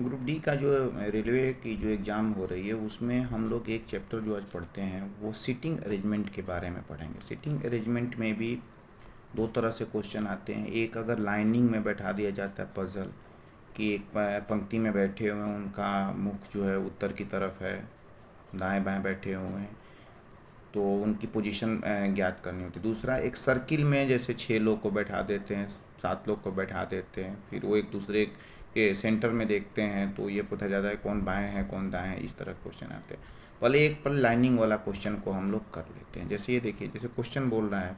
Group D का जो railway की जो एग्ज़ाम हो रही है उसमें हम लोग एक चैप्टर जो आज पढ़ते हैं वो सीटिंग अरेंजमेंट के बारे में पढ़ेंगे। सीटिंग अरेंजमेंट में भी दो तरह से क्वेश्चन आते हैं। एक अगर लाइनिंग में बैठा दिया जाता है पजल कि एक पंक्ति में बैठे हुए हैं, उनका मुख जो है उत्तर की तरफ है, दाएं बाएं बैठे हुए हैं, तो उनकी पोजीशन ज्ञात करनी होती है। दूसरा एक सर्किल में जैसे 6 लोग को बैठा देते हैं, 7 लोग को बैठा देते हैं, फिर वो एक दूसरे के सेंटर में देखते हैं तो ये पता जाता है कौन बाएं है कौन दाएं है। इस तरह क्वेश्चन आते हैं। पहले एक पर लाइनिंग वाला क्वेश्चन को हम लोग कर लेते हैं। जैसे ये देखिए, जैसे क्वेश्चन बोल रहा है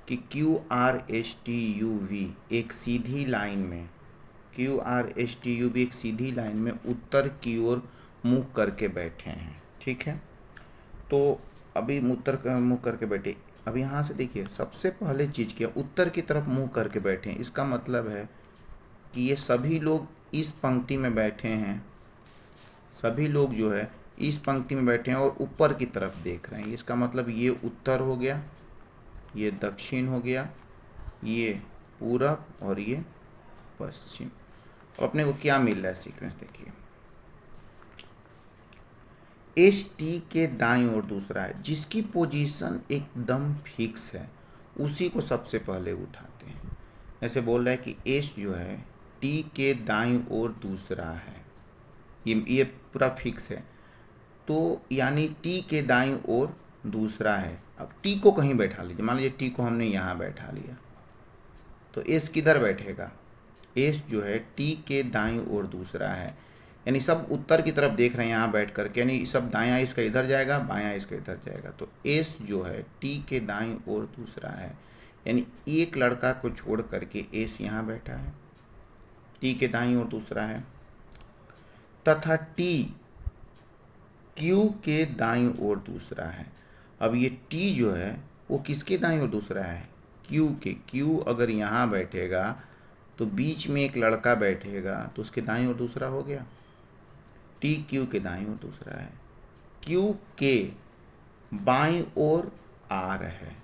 कि QRSTUV एक सीधी लाइन में, QRSTUV एक सीधी लाइन में उत्तर की ओर मुँह करके बैठे हैं। ठीक है, तो अभी मुँह करके बैठे। अब यहाँ से देखिए, सबसे पहले चीज़ क्या, उत्तर की तरफ मुँह करके बैठे हैं। इसका मतलब है कि ये सभी लोग इस पंक्ति में बैठे हैं, सभी लोग जो है इस पंक्ति में बैठे हैं और ऊपर की तरफ देख रहे हैं। इसका मतलब ये उत्तर हो गया, ये दक्षिण हो गया, ये पूरब और ये पश्चिम। अब अपने को क्या मिल रहा है सीक्वेंस देखिए, ST के दाईं ओर दूसरा है, जिसकी पोजीशन एकदम फिक्स है उसी को सबसे पहले उठाते हैं। ऐसे बोल रहा है कि S जो है T के दाईं ओर दूसरा है, ये पूरा फिक्स है, तो यानी T के दाईं ओर दूसरा है। अब T को कहीं बैठा लीजिए, मान लीजिए T को हमने यहाँ बैठा लिया, तो S किधर बैठेगा, S जो है T के दाईं ओर दूसरा है, यानी सब उत्तर की तरफ देख रहे हैं यहाँ बैठ करके, यानी सब दायां इसका इधर जाएगा, बायां इसका इधर जाएगा। तो S जो है T के दाईं ओर दूसरा है, यानी एक लड़का को छोड़ करके S यहाँ बैठा है, T के दाईं ओर दूसरा है, तथा T Q के दाईं ओर दूसरा है। अब ये T जो है वो किसके दाईं ओर दूसरा है, Q के। Q अगर यहाँ बैठेगा तो बीच में एक लड़का बैठेगा तो उसके दाईं ओर दूसरा हो गया। T Q के दाईं ओर दूसरा है, Q के बाईं ओर R है।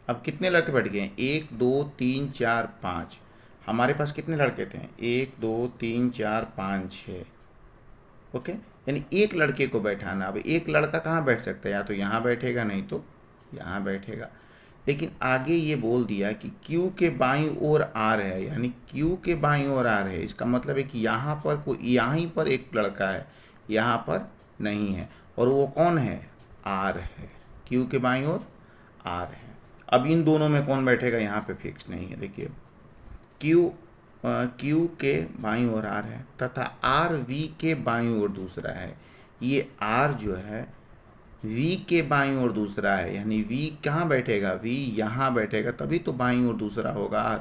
अब कितने लड़के बैठ गए, 1 2 3 4 5। हमारे पास कितने लड़के थे, 1 2 3 4 5 6। ओके, यानी एक लड़के को बैठाना। अब एक लड़का कहाँ बैठ सकता है, या तो यहाँ बैठेगा नहीं तो यहाँ बैठेगा। लेकिन आगे ये बोल दिया कि Q के बाईं ओर R है, यानी Q के बाईं ओर R है। इसका मतलब है कि यहाँ पर कोई, यहीं पर एक लड़का है, यहाँ पर नहीं है, और वो कौन है, R है। Q के बाईं ओर R है। अब इन दोनों में कौन बैठेगा, यहाँ पे फिक्स नहीं है। देखिए, Q के बाईं ओर R है तथा R V के बाईं ओर दूसरा है। ये R जो है V के बाईं ओर दूसरा है, यानी V कहाँ बैठेगा, V यहाँ बैठेगा, तभी तो बाईं ओर दूसरा होगा R।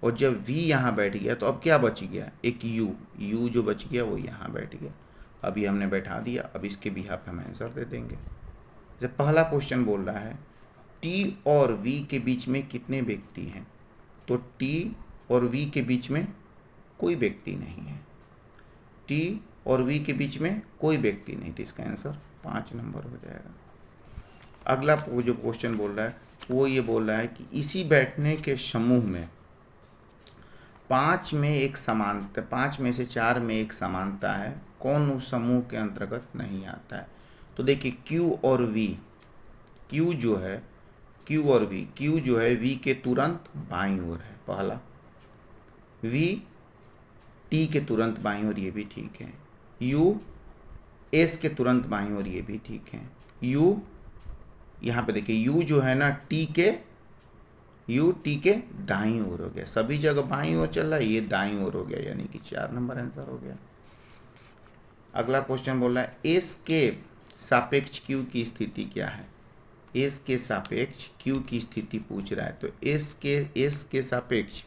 और जब V यहाँ बैठ गया तो अब क्या बच गया, एक U जो बच गया वो यहाँ बैठ गया। अभी हमने बैठा दिया, अब इसके बिहाफ पे हम आंसर दे देंगे। जब पहला क्वेश्चन बोल रहा है T और V के बीच में कितने व्यक्ति हैं, तो T और V के बीच में कोई व्यक्ति नहीं है। T और V के बीच में कोई व्यक्ति नहीं, तो इसका आंसर 5 नंबर हो जाएगा। अगला वो जो क्वेश्चन बोल रहा है वो ये बोल रहा है कि इसी बैठने के समूह में 5 में एक समानता, 5 में से 4 में एक समानता है, कौन उस समूह के अंतर्गत नहीं आता है। तो देखिए Q और V, Q जो है Q और V, Q जो है V के तुरंत बाईं ओर है पहला, V T के तुरंत बाईं ओर, ये भी ठीक है। U S के तुरंत बाईं ओर, ये भी ठीक है। U यहाँ पे देखिए U जो है ना T के, U T के दाईं ओर हो गया, सभी जगह बाईं ओर चल रहा है, ये दाईं ओर हो गया, यानी कि 4 नंबर आंसर हो गया। अगला क्वेश्चन बोल रहा है S के सापेक्ष Q की स्थिति क्या है। S के सापेक्ष Q की स्थिति पूछ रहा है, तो S के सापेक्ष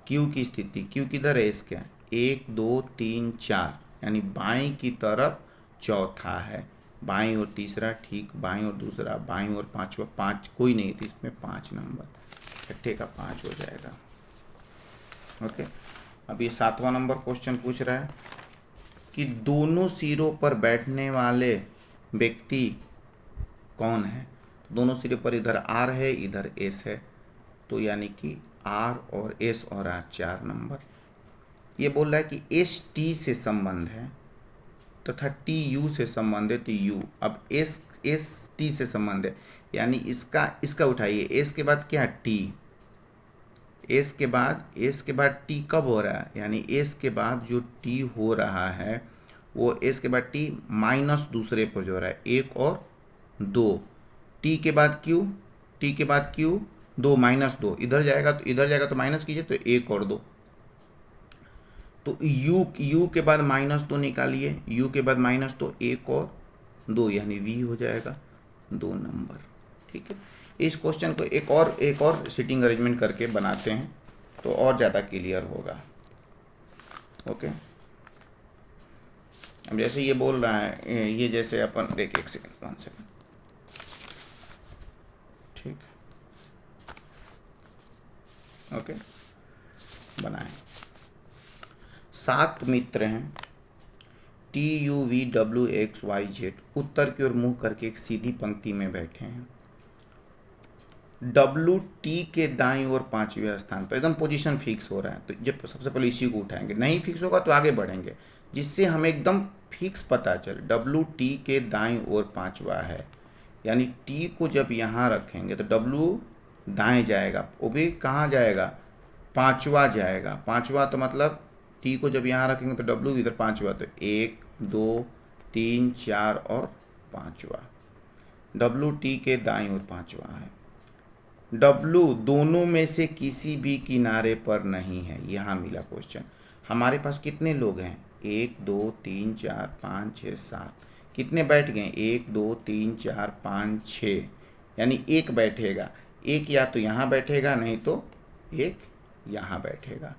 Q की स्थिति, Q किधर है, S क्या, 1 2 3 4, यानी बाईं की तरफ चौथा है, बाईं ओर तीसरा, ठीक, बाईं ओर दूसरा, बाईं ओर पांचवा, 5 कोई नहीं थी इसमें, 5 नंबर, छठे का 5 हो जाएगा। ओके, अब ये 7वां नंबर क्वेश्चन पूछ रहा है कि दोनों सिरों पर बैठने वाले व्यक्ति कौन है। दोनों सिरों पर इधर R है, इधर S है, तो यानी कि R और S और R 4 नंबर। ये बोल रहा है कि एस टी से संबंध है तथा टी यू से संबंधित यू। अब एस टी से संबंध है यानी इसका उठाइए, एस के बाद क्या, टी। एस के बाद टी कब हो रहा है, यानी एस के बाद जो टी हो रहा है वो एस के बाद टी माइनस दूसरे पर जो हो रहा है, एक और दो। टी के बाद क्यू, दो माइनस दो, इधर जाएगा तो माइनस कीजिए, तो एक और दो। तो यू के बाद माइनस दो निकालिए, यू के बाद माइनस दो, एक और दो, यानी वी हो जाएगा 2 नंबर। ठीक है, इस क्वेश्चन को एक और सीटिंग अरेंजमेंट करके बनाते हैं तो और ज़्यादा क्लियर होगा। ओके, अब जैसे ये बोल रहा है, ये जैसे अपन देखिए, एक सेकंड, 1 सेकंड। ठीक, ओके, बनाएं। 7 मित्र हैं, TUVWXYZ उत्तर की ओर मुंह करके एक सीधी पंक्ति में बैठे हैं। WT के दाईं ओर 5वें स्थान पर, एकदम पोजीशन फिक्स हो रहा है, तो जब सबसे पहले इसी को उठाएंगे, नहीं फिक्स होगा तो आगे बढ़ेंगे, जिससे हमें एकदम फिक्स पता चले। WT के दाईं ओर 5वां है, यानी T को जब यहाँ रखेंगे तो W दाएं जाएगा, वो भी कहाँ जाएगा, 5वां जाएगा। 5वां तो मतलब T को जब यहाँ रखेंगे तो W इधर 5वां, तो 1 2 3 4 और 5वां। WT के दाईं ओर 5वां है। W दोनों में से किसी भी किनारे पर नहीं है, यहाँ मिला क्वेश्चन। हमारे पास कितने लोग हैं, 1 2 3 4 5 6 7, कितने बैठ गए, 1 2 3 4 5 6, यानी एक बैठेगा, एक या तो यहाँ बैठेगा नहीं तो एक यहाँ बैठेगा।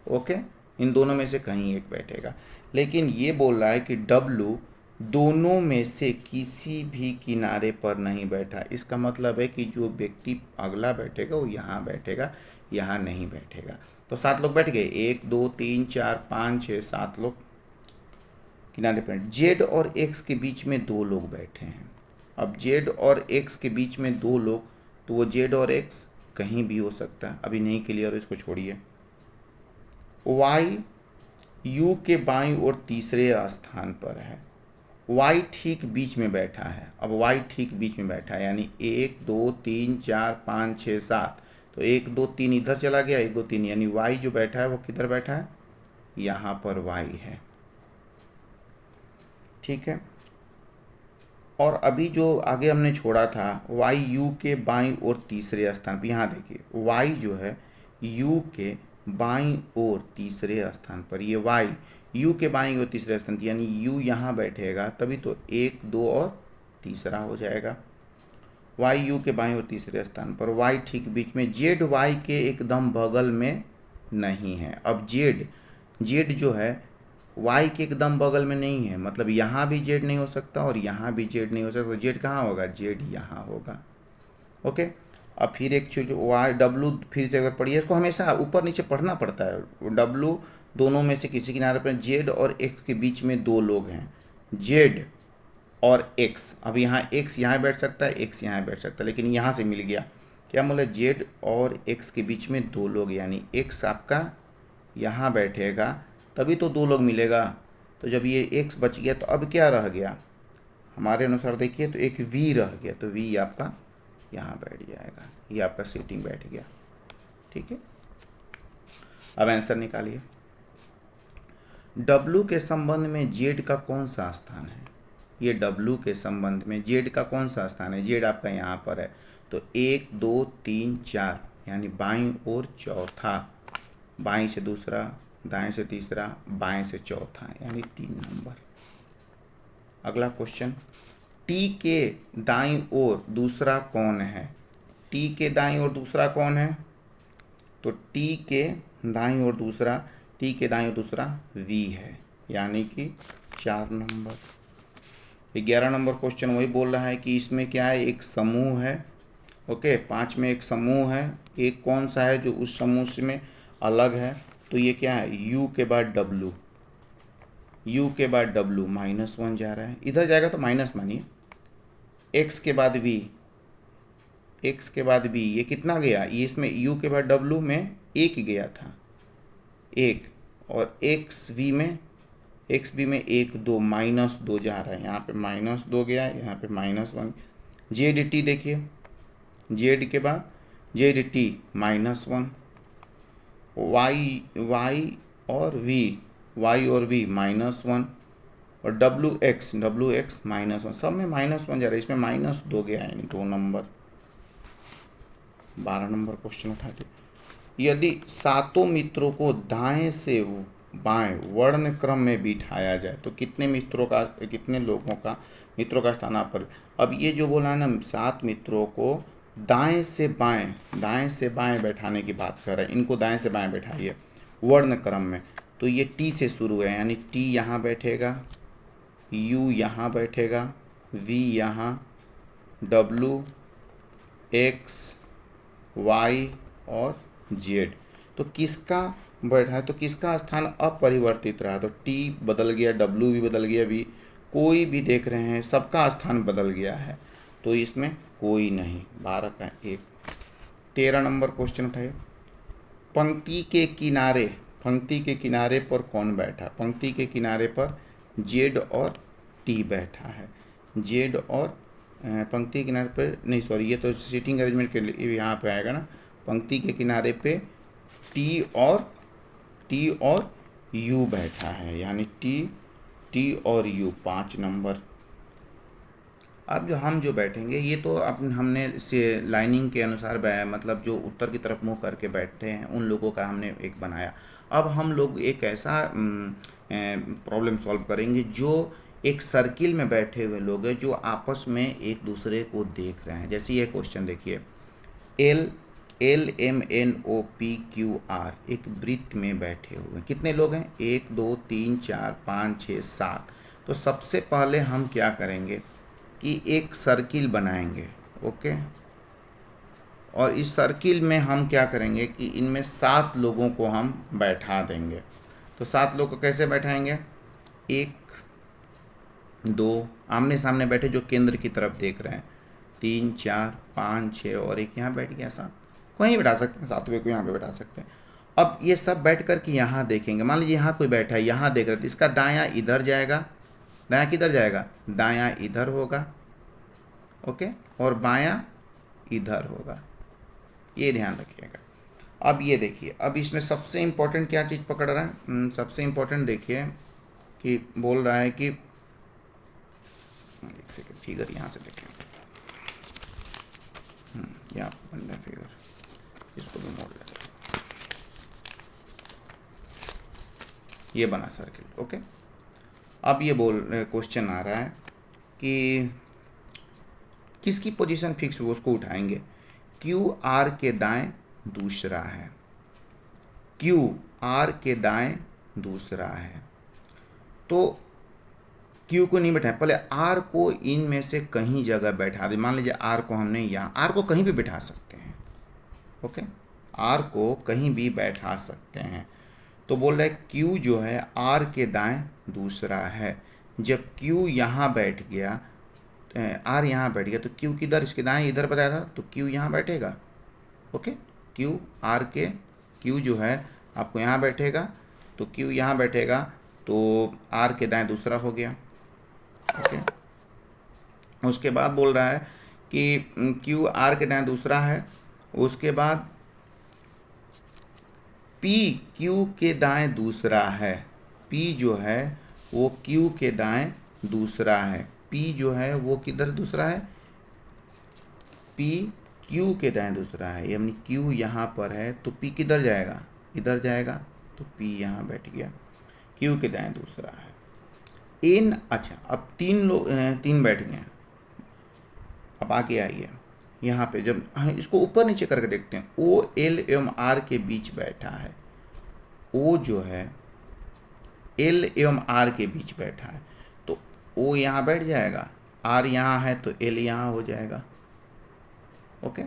ओके, इन दोनों में से कहीं एक बैठेगा, लेकिन ये बोल रहा है कि W दोनों में से किसी भी किनारे पर नहीं बैठा। इसका मतलब है कि जो व्यक्ति अगला बैठेगा वो यहाँ बैठेगा, यहाँ नहीं बैठेगा। तो 7 लोग बैठ गए, 1 2 3 4 5 6 7 लोग किनारे पर। Z और X के बीच में 2 लोग बैठे हैं। अब Z और X के बीच में 2 लोग, तो वो Z और X कहीं भी हो सकता है, अभी नहीं क्लियर, इसको छोड़िए। Y U के बाईं ओर तीसरे स्थान पर है, Y ठीक बीच में बैठा है। अब Y ठीक बीच में बैठा है, यानी 1 2 3 4 5 6 7, तो 1 2 3 इधर चला गया, 1 2 3, यानी Y जो बैठा है वो किधर बैठा है, यहाँ पर Y है। ठीक है, और अभी जो आगे हमने छोड़ा था, Y U के बाईं ओर तीसरे स्थान पर, यहाँ देखिए Y जो है U के बाईं ओर तीसरे स्थान पर, ये Y U के बाईं ओर तीसरे स्थान, यानी U यहाँ बैठेगा, तभी तो 1 2 और तीसरा हो जाएगा। Y U के बाईं ओर तीसरे स्थान पर, Y ठीक बीच में, Z Y के एकदम बगल में नहीं है। अब Z जो है Y के एकदम बगल में नहीं है, मतलब यहाँ भी Z नहीं हो सकता और यहाँ भी Z नहीं हो सकता, तो Z कहाँ होगा, Z यहाँ होगा। ओके, अब फिर एक चीज W फिर से अगर पढ़िए, इसको हमेशा ऊपर नीचे पढ़ना पड़ता है। W दोनों में से किसी किनारे पर, Z और X के बीच में 2 लोग हैं, Z और X। अब यहाँ X यहाँ बैठ सकता है, X यहाँ बैठ सकता है, लेकिन यहाँ से मिल गया, क्या बोला, Z और X के बीच में 2 लोग, यानी X आपका यहाँ बैठेगा, तभी तो 2 लोग मिलेगा। तो जब ये X बच गया तो अब क्या रह गया, हमारे अनुसार देखिए तो एक V रह गया, तो V आपका यहाँ बैठ जाएगा, ये आपका सीटिंग बैठ गया। ठीक है, अब आंसर निकालिए। W के संबंध में Z का कौन सा स्थान है, ये W के संबंध में Z का कौन सा स्थान है, Z आपका यहाँ पर है, तो 1 2 3 4, यानी बाईं ओर चौथा, बाईं से दूसरा, दाएं से तीसरा, बाएं से चौथा, यानी 3 नंबर। अगला क्वेश्चन, T के दाईं ओर दूसरा कौन है, T के दाईं ओर दूसरा कौन है, तो T के दाईं ओर दूसरा V है, यानी कि 4 नंबर। 11 नंबर क्वेश्चन वही बोल रहा है कि इसमें क्या है, एक समूह है। ओके, 5 में एक समूह है, एक कौन सा है जो उस समूह से में अलग है, तो ये क्या है, U के बाद W, U के बाद W -1 जा रहा है, इधर जाएगा तो माइनस मानिए, X के बाद V, X के बाद B, ये कितना गया, ये इसमें U के बाद W में 1 गया था, 1, और एक्स बी में 1 2 -2 जा रहा है, यहाँ पे -2 गया, यहाँ पे -1। जेड टी देखिए, जेड के बाद जेड टी -1, वाई और वी -1, और डब्लू एक्स -1, सब में -1 जा रहा है, इसमें -2 गया है, 2 नंबर। 12 नंबर क्वेश्चन उठाते, यदि सातों मित्रों को दाएं से बाएं वर्ण क्रम में बिठाया जाए तो कितने मित्रों का स्थान पर। अब ये जो बोला है ना, 7 मित्रों को दाएं से बाएं बैठाने की बात कर रहा है, इनको दाएं से बाएं बैठाइए वर्ण क्रम में। तो ये टी से शुरू है, यानी टी यहाँ बैठेगा, यू यहाँ बैठेगा, वी यहाँ, डब्लू, एक्स, वाई और जेड। तो किसका बैठा है, तो किसका स्थान अपरिवर्तित रहा, तो टी बदल गया, डब्लू भी बदल गया, वी, कोई भी देख रहे हैं सबका स्थान बदल गया है, तो इसमें कोई नहीं। 12 का 1। 13 नंबर क्वेश्चन उठाइए, पंक्ति के किनारे पर कौन बैठा। पंक्ति के किनारे पर जेड और टी बैठा है, जेड और पंक्ति के किनारे पर नहीं, सॉरी, ये तो सीटिंग अरेंजमेंट के लिए यहाँ पे आएगा ना। पंक्ति के किनारे पे टी और यू बैठा है, यानी टी और यू। 5 नंबर। अब हम जो बैठेंगे ये तो हमने से लाइनिंग के अनुसार मतलब जो उत्तर की तरफ मुँह करके बैठते हैं उन लोगों का हमने एक बनाया। अब हम लोग एक ऐसा प्रॉब्लम सॉल्व करेंगे जो एक सर्किल में बैठे हुए लोग हैं जो आपस में एक दूसरे को देख रहे हैं। जैसे ये क्वेश्चन देखिए, L M N O P Q R एक वृत्त में बैठे हुए हैं। कितने लोग हैं, 1 2 3 4 5 6 7। तो सबसे पहले हम क्या करेंगे कि एक सर्किल बनाएंगे, ओके। और इस सर्किल में हम क्या करेंगे कि इनमें 7 लोगों को हम बैठा देंगे। तो 7 लोग को कैसे बैठाएंगे, 1 2 आमने सामने बैठे जो केंद्र की तरफ देख रहे हैं, 3 4 5 6 और एक यहाँ बैठ गया 7। कहीं बैठा सकते हैं, 7वें को यहाँ पे बैठा सकते हैं। अब ये सब बैठ कर के यहाँ देखेंगे, मान लीजिए यहाँ कोई बैठा है, यहाँ देख रहे थे, इसका दायां इधर जाएगा, दायां किधर जाएगा, दायां इधर होगा, ओके, और बायां इधर होगा, ये ध्यान रखिएगा। अब ये देखिए, अब इसमें सबसे इम्पोर्टेंट क्या चीज़ पकड़ रहा है, सबसे इम्पोर्टेंट देखिए कि बोल रहा है कि, एक सेकेंड, फिगर यहाँ से देखें, यहाँ बन रहा है फिगर, इसको भी मोड़ लेते हैं, ये बना सर्किल, ओके। अब ये क्वेश्चन आ रहा है कि किसकी पोजीशन फिक्स हो, उसको उठाएंगे। क्यू आर के दाएं दूसरा है, क्यू आर के दाएं दूसरा है, तो क्यू को नहीं बैठाए, पहले आर को इन में से कहीं जगह बैठा दे। मान लीजिए आर को हमने यहाँ, आर को कहीं भी बैठा सकते हैं, ओके, आर को कहीं भी बैठा सकते हैं। तो बोल रहा है क्यू जो है आर के दाएं दूसरा है। जब क्यू यहाँ बैठ गया, आर यहाँ बैठ गया, तो क्यू किधर, इसके दाएं इधर बताया था, तो क्यू यहाँ बैठेगा, ओके। क्यू जो है आपको यहाँ बैठेगा, तो क्यू यहाँ बैठेगा, तो आर के दाएं दूसरा हो गया, ओके। उसके बाद बोल रहा है कि क्यू आर के दाएं दूसरा है, उसके बाद पी क्यू के दाएं दूसरा है, पी जो है वो क्यू के दाएं दूसरा है, पी जो है वो किधर दूसरा है, पी क्यू के दाएं दूसरा है, यानी क्यू यहाँ पर है, तो पी किधर जाएगा, इधर जाएगा, तो पी यहाँ बैठ गया, क्यू के दाएं दूसरा है। एन, अच्छा, अब 3 बैठ गए। अब आगे आइए, यहाँ पे जब इसको ऊपर नीचे करके देखते हैं, ओ एल एवं आर के बीच बैठा है, ओ जो है एल एवं आर के बीच बैठा है, तो ओ यहाँ बैठ जाएगा, आर यहाँ है तो एल यहाँ हो जाएगा, ओके।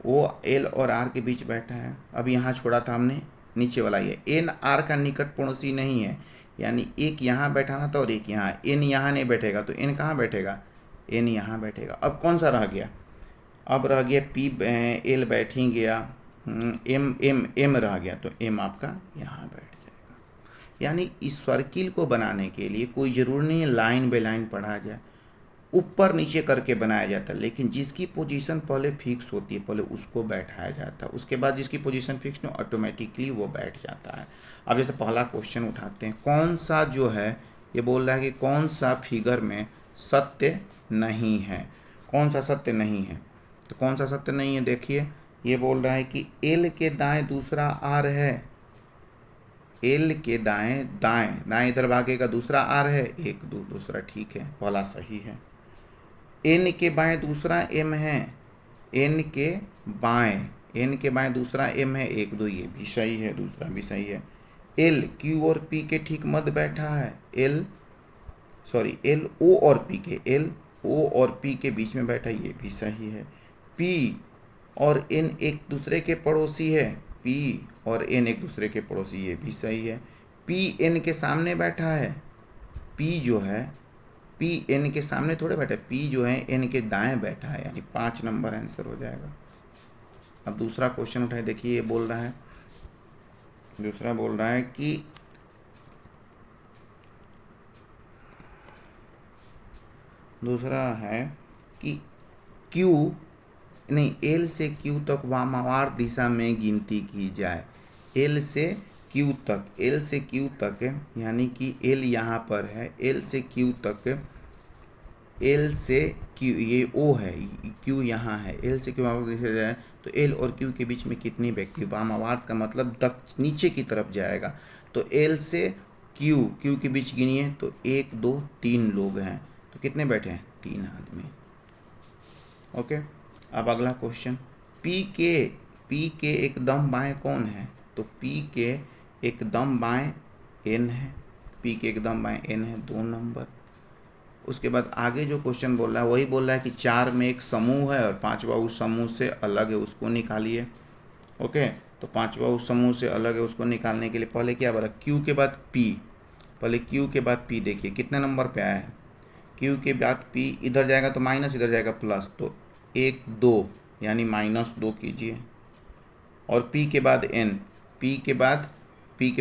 ओ एल और आर के बीच बैठा है। अब यहाँ छोड़ा था हमने नीचे वाला, ये एन आर का निकट पड़ोसी नहीं है, यानी एक यहाँ बैठाना था और एक यहाँ, एन यहाँ नहीं बैठेगा, तो एन कहाँ बैठेगा, एन यहाँ बैठेगा। अब कौन सा रह गया, अब रह गया पी, एल बैठ ही गया, एम रह गया, तो एम आपका यहाँ बैठ जाएगा। यानी इस सर्किल को बनाने के लिए कोई ज़रूरी नहीं है लाइन बाय लाइन पढ़ा जाए, ऊपर नीचे करके बनाया जाता है, लेकिन जिसकी पोजीशन पहले फिक्स होती है पहले उसको बैठाया जाता है, उसके बाद जिसकी पोजीशन फिक्स नहीं ऑटोमेटिकली वो बैठ जाता है। अब जैसे पहला क्वेश्चन उठाते हैं, कौन सा जो है ये बोल रहा है कि कौन सा फिगर में सत्य नहीं है, कौन सा सत्य नहीं है। तो कौन सा सत्य नहीं है, देखिए ये बोल रहा है कि एल के दाएं दूसरा आर है, एल के दाएं दाएं दाएं इधर भागेगा दूसरा आर है, एक दो दूसरा ठीक है, पहला सही है। एन के बाएं दूसरा एम है, एन के बाएं दूसरा एम है, एक दो ये भी सही है, दूसरा भी सही है। एल क्यू और पी के ठीक मध्य बैठा है, एल ओ और पी के, एल ओ और पी के बीच में बैठा है, ये भी सही है। पी और एन एक दूसरे के पड़ोसी है, पी और एन एक दूसरे के पड़ोसी, ये भी सही है। पी एन के सामने बैठा है, पी जो है पी एन के सामने थोड़े बैठा है, पी जो है एन के दाएं बैठा है, यानी 5 नंबर आंसर हो जाएगा। अब दूसरा क्वेश्चन उठाए, देखिए ये बोल रहा है, दूसरा बोल रहा है कि दूसरा है कि क्यू नहीं एल से क्यू तक वामावार दिशा में गिनती की जाए, एल से क्यू तक, एल से क्यू तक यानी कि एल यहाँ पर है, एल से क्यू तक, एल से क्यू ये ओ है, क्यू यहाँ है, एल से क्यू देखा जाए तो एल और क्यू के बीच में कितनी व्यक्ति, वामावार्त का मतलब नीचे की तरफ जाएगा, तो एल से क्यू के बीच गिनिए तो 1 2 3 लोग हैं, तो कितने बैठे हैं, 3 आदमी। ओके, अब अगला क्वेश्चन, पी के एकदम बाएं कौन है, तो पी के एकदम बाएं एन है, पी के एकदम बाएं एन है, 2 नंबर। उसके बाद आगे जो क्वेश्चन बोल रहा है वही बोल रहा है कि 4 में एक समूह है और 5वां उस समूह से अलग है, उसको निकालिए। ओके, तो 5वां उस समूह से अलग है, उसको निकालने के लिए पहले क्या बोला, क्यू के बाद पी, पहले क्यू के बाद पी, देखिए कितने नंबर पे आया है, क्यू के बाद पी, इधर जाएगा तो माइनस, इधर जाएगा प्लस, तो 1 2 यानी -2 कीजिए। और पी के बाद एन, पी के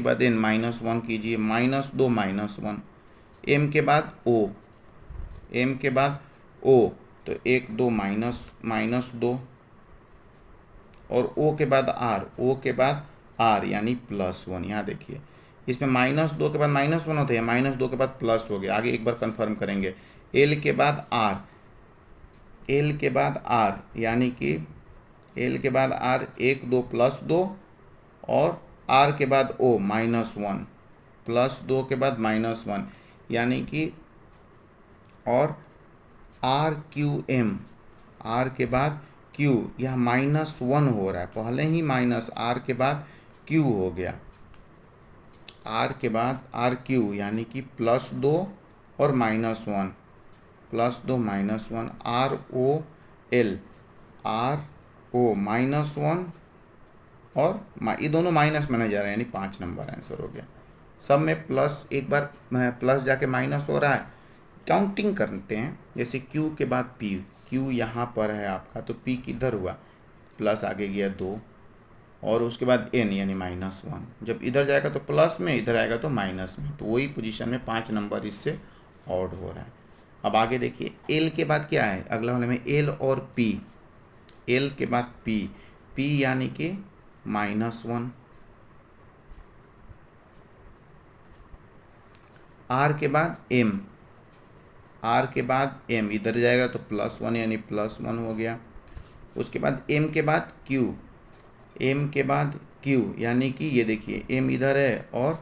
बाद एन -1 कीजिए, -2 -1। एम के बाद ओ, एम के बाद ओ, तो 1 2 -2। और ओ के बाद आर, ओ के बाद आर यानी +1। यहाँ देखिए इसमें -2 के बाद -1 होता है, -2 के बाद प्लस हो गया। आगे एक बार कंफर्म करेंगे, एल के बाद आर, एल के बाद आर यानी कि एल के बाद आर 1 2 +2, और आर के बाद ओ -1, +2 के बाद -1 यानी कि, और आर क्यू एम, आर के बाद क्यू, यह -1 हो रहा है, पहले ही माइनस, आर के बाद क्यू हो गया, आर के बाद आर क्यू यानी कि +2 और -1, +2 -1, R O L, R O -1 और ये दोनों माइनस माने जा रहे हैं, यानी 5 नंबर आंसर हो गया। सब में प्लस, एक बार प्लस जाके माइनस हो रहा है, काउंटिंग करते हैं। जैसे Q के बाद P, Q यहाँ पर है आपका, तो P किधर हुआ, प्लस आगे गया 2, और उसके बाद N यानी -1, जब इधर जाएगा तो प्लस में, इधर आएगा तो माइनस में, तो वही पोजीशन में 5 नंबर इससे ऑड हो रहा है। अब आगे देखिए, L के बाद क्या है, अगला वाले में L और P, L के बाद P, P यानी कि -1, R के बाद M, R के बाद M, इधर जाएगा तो +1 यानी +1 हो गया। उसके बाद M के बाद Q, M के बाद Q यानी कि ये देखिए M इधर है और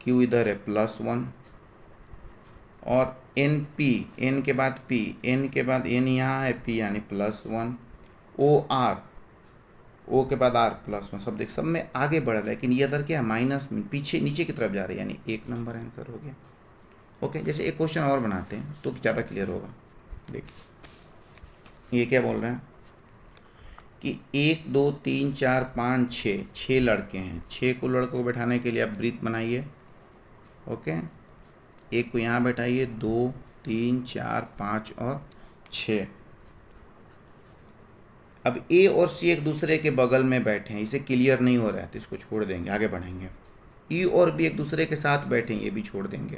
Q इधर है, +1। और NP, N के बाद P, N के बाद N यहाँ है, P यानी +1। OR, O के बाद R +1, सब देख, सब में आगे बढ़ रहा है, लेकिन ये इधर क्या है, माइनस में, पीछे नीचे की तरफ जा रहा है, यानी 1 नंबर आंसर हो गया। ओके, जैसे एक क्वेश्चन और बनाते हैं तो ज़्यादा क्लियर होगा। देखिए ये क्या बोल रहे हैं कि 1 2 3 4 5 6 लड़के हैं, 6 को लड़कों को बैठाने के लिए आप वृत्त बनाइए। ओके, एक को यहाँ बैठाइए, 2 3 4 5 और 6। अब ए और सी एक दूसरे के बगल में बैठे हैं, इसे क्लियर नहीं हो रहा है तो इसको छोड़ देंगे, आगे बढ़ेंगे। ई और बी एक दूसरे के साथ बैठे, ये भी छोड़ देंगे।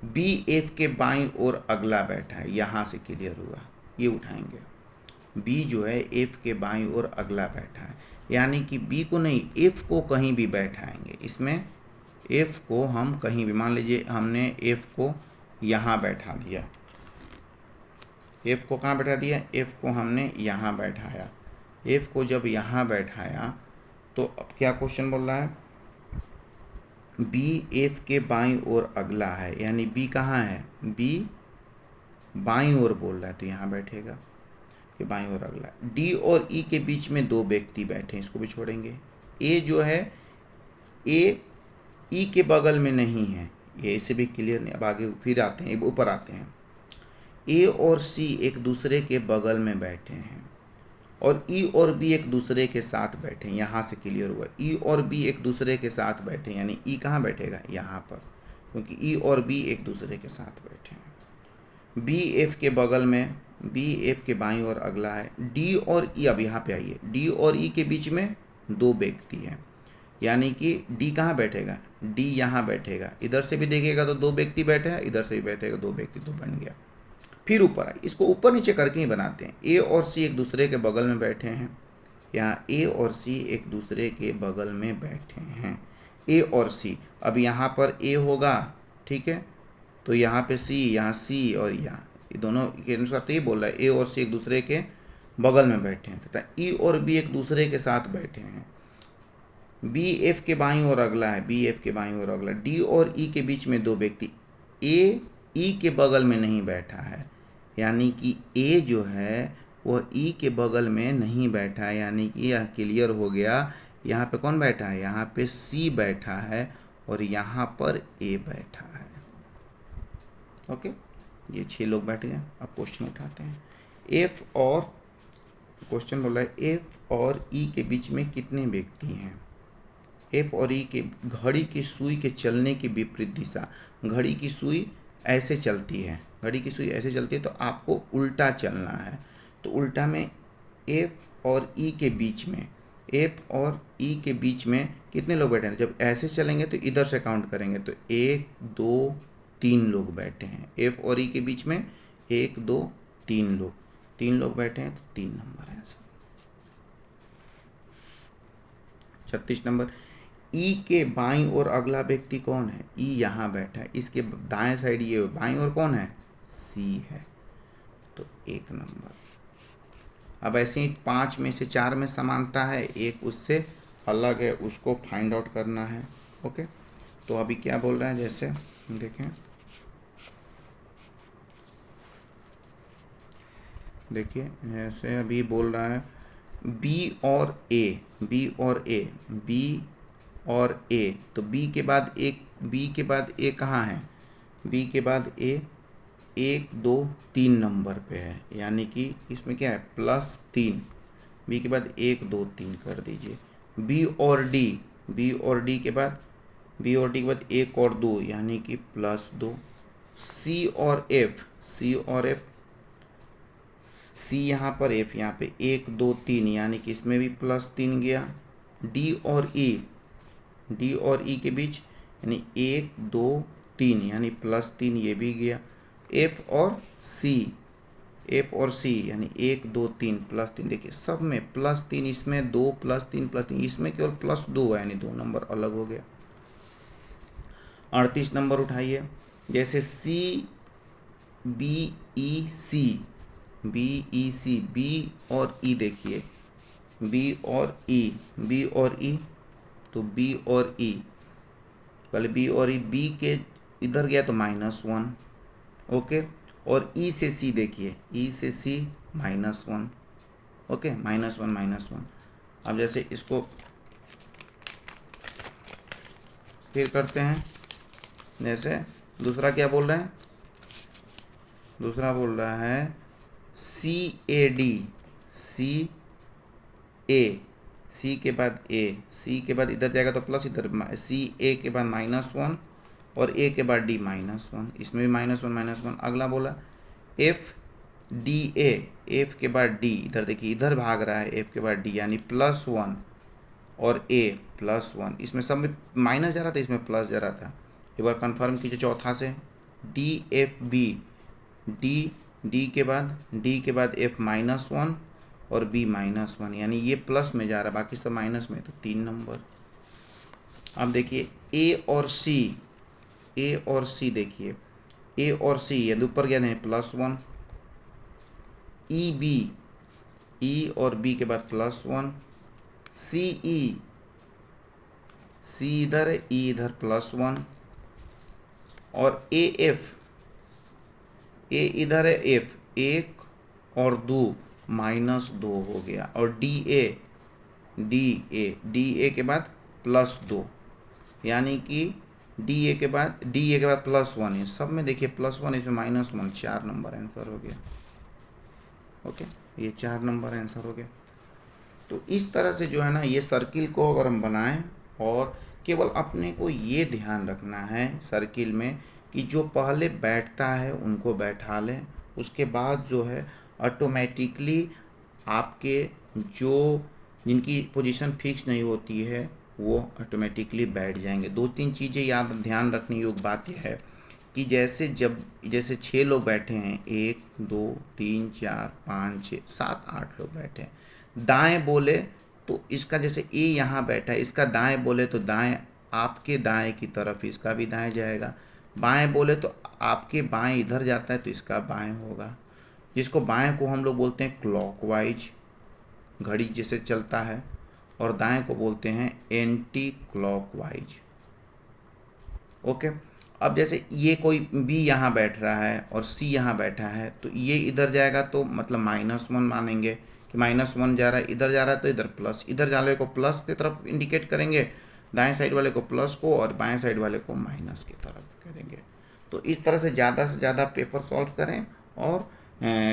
बी एफ के बाईं ओर अगला बैठा है, यहाँ से क्लियर हुआ, ये उठाएंगे। बी जो है एफ के बाईं ओर अगला बैठा है, यानी कि बी को नहीं, एफ को कहीं भी बैठाएंगे। इसमें एफ को हम कहीं भी, मान लीजिए हमने एफ को यहाँ बैठा दिया, एफ को कहाँ बैठा दिया, एफ को हमने यहाँ बैठाया। एफ को जब यहाँ बैठाया तो अब क्या क्वेश्चन बोल रहा है, बी एफ के बाईं ओर अगला है, यानी बी कहाँ है, बी बाईं ओर बोल रहा है तो यहाँ बैठेगा कि बाईं ओर अगला। डी और ई के बीच में दो व्यक्ति बैठे हैं, इसको भी छोड़ेंगे। ए जो है, ए ई के बगल में नहीं है, ये इसे भी क्लियर नहीं। अब आगे फिर आते हैं, ऊपर आते हैं। ए और सी एक दूसरे के बगल में बैठे हैं और ई और बी एक दूसरे के साथ बैठे हैं, यहाँ से क्लियर हुआ। ई और बी एक दूसरे के साथ बैठे हैं, यानी ई कहाँ बैठेगा, यहाँ पर, क्योंकि ई और बी एक दूसरे के साथ बैठे हैं। बी एफ के बगल में, बी एफ के बाईं ओर अगला है। डी और ई, अब यहाँ पे आइए, डी और ई के बीच में दो व्यक्ति हैं, यानी कि डी कहाँ बैठेगा, डी यहाँ बैठेगा। इधर से भी देखिएगा तो दो व्यक्ति बैठे हैं, इधर से भी बैठेगा दो व्यक्ति, तो बन गया। फिर ऊपर आए, इसको ऊपर नीचे करके ही बनाते हैं। ए और सी एक दूसरे के बगल में बैठे हैं, यहाँ ए और सी एक दूसरे के बगल में बैठे हैं, ए और सी। अब यहाँ पर ए होगा, ठीक है, तो यहाँ पे सी, यहाँ सी और यहाँ, ये दोनों के अनुसार तो ये बोल रहा है ए और सी एक दूसरे के बगल में बैठे हैं, तथा ई और बी एक दूसरे के साथ बैठे हैं। बी एफ के बाईं ओर अगला है, बी एफ के बाईं ओर अगला। डी और ई के बीच में दो व्यक्ति, ए ई के बगल में नहीं बैठा है, यानी कि ए जो है वह ई के बगल में नहीं बैठा है, यानी कि यह क्लियर हो गया। यहाँ पे कौन बैठा है, यहाँ पे सी बैठा है और यहाँ पर ए बैठा है। ओके, ये 6 लोग बैठ गए। अब क्वेश्चन उठाते हैं। एफ और, क्वेश्चन बोला है एफ और ई के बीच में कितने व्यक्ति हैं। एफ और ई के, घड़ी की सुई के चलने की विपरीत दिशा, घड़ी की सुई ऐसे चलती है, घड़ी की सुई ऐसे चलती है तो आपको उल्टा चलना है। तो उल्टा में एफ और ई के बीच में, एफ और ई के बीच में कितने लोग बैठे हैं, जब ऐसे चलेंगे तो इधर से काउंट करेंगे तो 1 2 3 लोग बैठे हैं। एफ और ई के बीच में 1 2 3 लोग बैठे हैं, तो 3 नंबर है आंसर। 36 नंबर, ई के बाईं ओर अगला व्यक्ति कौन है, ई यहाँ बैठा है, इसके दाएं साइड ये बाईं ओर कौन है, सी है, तो 1 नंबर। अब ऐसे ही 5 में से 4 में समानता है, एक उससे अलग है, उसको फाइंड आउट करना है। ओके, तो अभी क्या बोल रहा है, जैसे देखें, देखिए जैसे अभी बोल रहा है बी और ए, बी और ए, बी और ए, तो बी के बाद एक, बी के बाद ए कहाँ है, बी के बाद ए 1 2 3 नंबर पे है, यानी कि इसमें क्या है +3। बी के बाद 1 2 3 कर दीजिए। बी और डी, बी और डी के बाद, बी और डी के बाद 1 और 2, यानी कि +2। सी और एफ, सी और एफ, सी यहाँ पर, एफ यहाँ पे 1 2 3, यानी कि इसमें भी +3 गया। डी और ई, डी और ई के बीच यानी 1 2 3, यानी +3, ये भी गया। एफ और सी, एफ और सी यानी 1 2 3 +3, देखिए सब में +3, इसमें 2 +3 +3, इसमें केवल +2 है, यानी 2 नंबर अलग हो गया। 38 नंबर उठाइए, जैसे सी बी ई सी, बी ई सी, बी और ई, देखिए बी और ई, बी और ई, तो बी और ई, पहले बी और ई, बी के इधर गया तो -1, ओके, और ई से सी, देखिए ई से सी -1, ओके, -1 अब जैसे इसको फिर करते हैं, जैसे दूसरा क्या बोल रहा है, दूसरा बोल रहा है सी ए डी, सी ए, सी के बाद ए, सी के बाद इधर जाएगा तो प्लस, इधर सी ए के बाद -1 और ए के बाद डी -1, इसमें भी -1 अगला बोला एफ डी ए, एफ के बाद डी, इधर देखिए इधर भाग रहा है, एफ के बाद डी यानी +1, और ए +1, इसमें सब में माइनस जा रहा था, इसमें प्लस जा रहा था। एक बार कंफर्म कीजिए चौथा से, DFB, डी के बाद F-1 और B-1, यानी ये प्लस में जा रहा है, बाकी सब माइनस में, तो 3 नंबर। अब देखिए ए और सी देखिए, ए और सी यदि ऊपर गया नहीं +1, ई और बी के बाद +1, सी इधर है, ई इधर +1, और ए इधर है, एफ 1 और 2 -2 हो गया, और डी ए के बाद +2, यानी कि डी ए के बाद +1 है, सब में देखिए +1, इसमें -1, 4 नंबर आंसर हो गया। ओके, ये 4 नंबर आंसर हो गया। तो इस तरह से जो है ना, ये सर्किल को अगर हम बनाएं, और केवल अपने को ये ध्यान रखना है सर्किल में कि जो पहले बैठता है उनको बैठा लें, उसके बाद जो है ऑटोमेटिकली आपके जो जिनकी पोजीशन फिक्स नहीं होती है वो ऑटोमेटिकली बैठ जाएंगे। 2-3 चीज़ें याद ध्यान रखने योग्य बात यह है कि जैसे 6 लोग बैठे हैं, 1 2 3 4 5 6 7 8 लोग बैठे हैं, दाएं बोले तो इसका जैसे ए यहाँ बैठा है, इसका दाएं बोले तो दाएं, आपके दाएं की तरफ इसका भी दाएं जाएगा, बाएं बोले तो आपके बाएं इधर जाता है तो इसका बाएं होगा, जिसको बाएं को हम लोग बोलते हैं क्लॉकवाइज, घड़ी जैसे चलता है, और दाएं को बोलते हैं एंटी क्लॉकवाइज। ओके, अब जैसे ये कोई बी यहाँ बैठ रहा है और सी यहाँ बैठा है, तो ये इधर जाएगा तो मतलब -1 मानेंगे कि -1 जा रहा है, इधर जा रहा है तो इधर प्लस, इधर जाने को प्लस की तरफ इंडिकेट करेंगे, दाएं साइड वाले को प्लस को, और बाएं साइड वाले को माइनस की तरफ करेंगे। तो इस तरह से ज़्यादा पेपर सॉल्व करें, और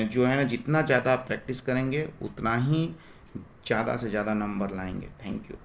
जो है ना, जितना ज़्यादा प्रैक्टिस करेंगे उतना ही ज़्यादा से ज़्यादा नंबर लाएंगे। Thank you.